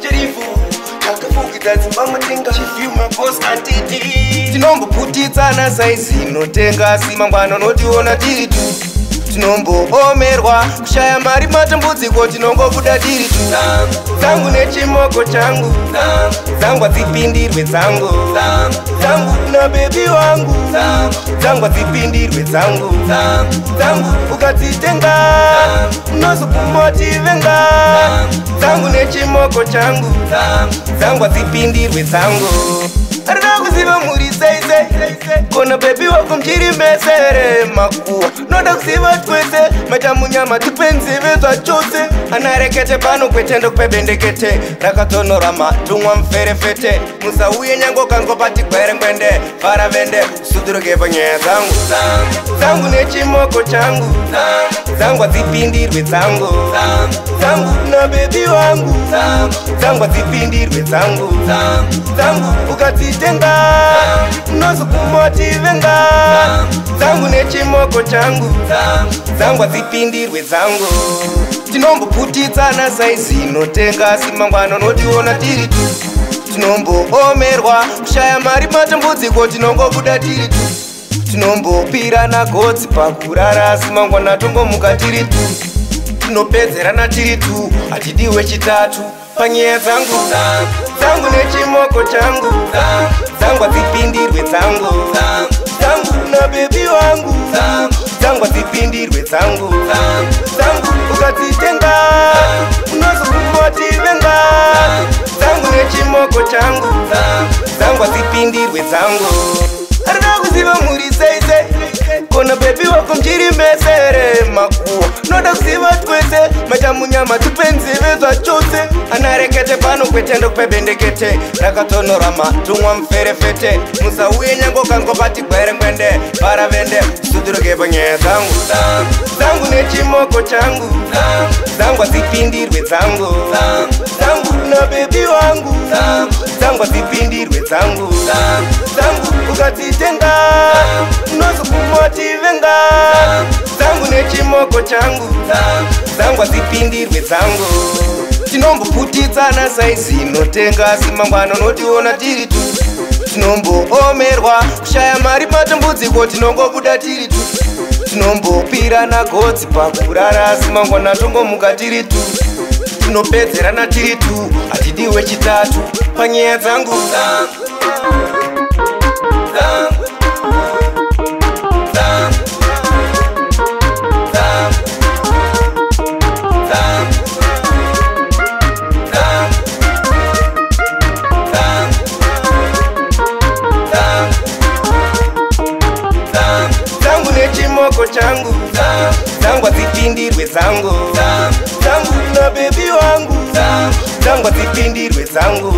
cherifu takafukidza dzimba mutenga chifyuma boss atiti tinomboputidzana saizi inotenga simangwana notiona tiri tu tinomboomerwa kushaya mari matambudziko tinongobuda tiri tu dzangu nechimoko changu dzangwa dzipindirwe dzangu na bebi wangu dzangwa dzipindirwe dzangu ukadzitenga unozokumotivenga dzangu nechimoko changu dzangwa dzipindirwe dzangu arina kuziva muri seise kona bebi wako mchiri mesere makuwa noda kuziva twese matamunyama tipenzeve zvachose anarekete pano kwetendo kwebendekete rakatonora matumwa mferefete musauye nyango kango pati kwerengwende faravende suduroke panyaya dzangu nechimoko changu dzangwa dzipindirwe dzangu na bebi wangu dzangwa dzipindirwe dzangu ukadzitenga unozokumotivenga dzangu nechimoko changu dzangwa dzipindirwe dzangu tinomboputidzana saizi inotenga simangwana notiona tiri tu tinomboomerwa kushaya mari matambudziko tinongobuda tiri tu tinombopirana godzi pakurara simangwana tongomuka tiri tu tinopedzerana tiri tu hatidiwe chitatu panyaya dzangu nechimoko changu dzangwa dzipindirwe dzangu na bebi wangu dzangwa dzipindirwe dzangu ukadzitenga unozokumotivenga dzangu nechimoko changu dzangwa dzipindirwe dzangu arina kuziva muri seise kona bebi wako mchiri mesere makuwa noda kuziva twese matamunyama tipenzeve zvachose anarekete pano kwetendo kwebendekete rakatonora matumwa mferefete musauye nyango kango pati kwerengwende paravende suduroke panyaya dzangu nechimoko changu dzangwa dzipindirwe dzangu na bebi wangu dzangwa dzipindirwe dzangu ukadzitenga unozokumotivenga dzangu nechimoko changu dzangwa dzipindirwe dzangu tinomboputidzana saizi inotenga simangwana notiona tiri tu tinomboomerwa kushaya mari matambudziko tinongobuda tiri tu tinombopirana godzi pakurara simangwana tongomuka tiri tu tinopedzerana tiri tu hatidiwe chitatu panyaya dzangu nechimoko changu dzangwa dzipindirwe dzangu na bebi wangu dzangwa dzipindirwe dzangu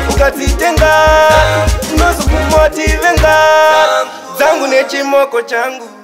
ukadzitenga unozokumotivenga dzangu nechimoko changu